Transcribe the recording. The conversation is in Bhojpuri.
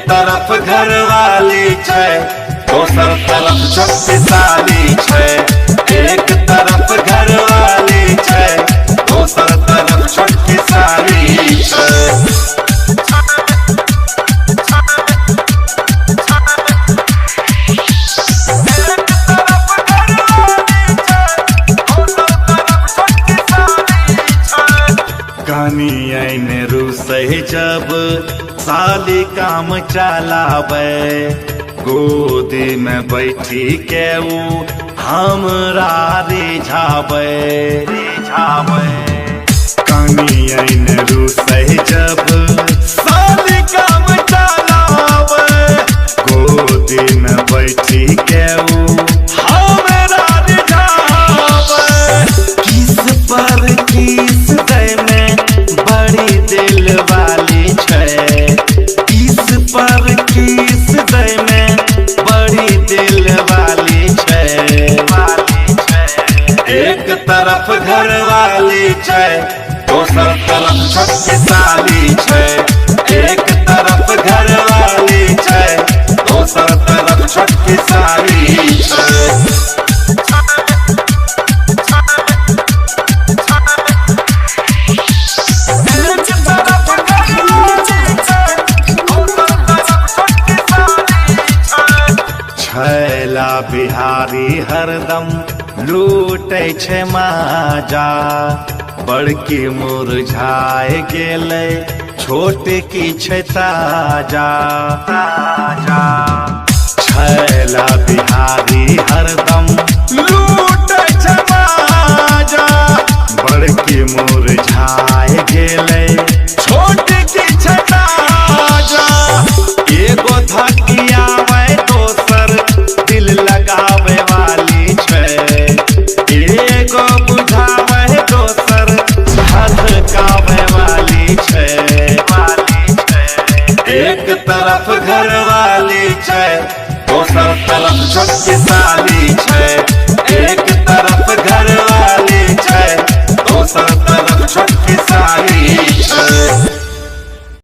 तरफ घरवाली छै, दोसर तरफ शक्तिशाली छै। एक तरफ घरवाली छै, दोसर तरफ शक्तिशाली छै। कनियन रुसै जब साली काम चलावे, गोदी में बैठी के ऊ हमरा रिझावे। कनियन रुसै जब साली काम चलावे, गोदी में बैठी के ऊ हमरा रिझावे। किस पर किस देने बड़ी दिल वाली छै, किस पर किस देने बड़ी दिल वाली छै। एक तरफ घरवाली छै, दोसर तरफ शक्तिशाली छै। एक तरफ घरवाली छै, दोसर तरफ शक्तिशाली छै। छैला बिहारी हरदम लूटे छै माजा, बड़की मुरझाए गेलै छोट की छै ताजा। छैला बिहारी हरदम लूटे छै माजा, बड़की मुरझाए गेलै छोट की छै ताजा। एगो धकिया में दोसर दिल लगावे वाली छै, एगो बुझावे दोसर धधकावे वाली छै। एक तरफ घरवाली छै, दोसर तरफ शक्तिशाली छै। एक तरफ घरवाली छै, दोसर तरफ शक्तिशाली छै।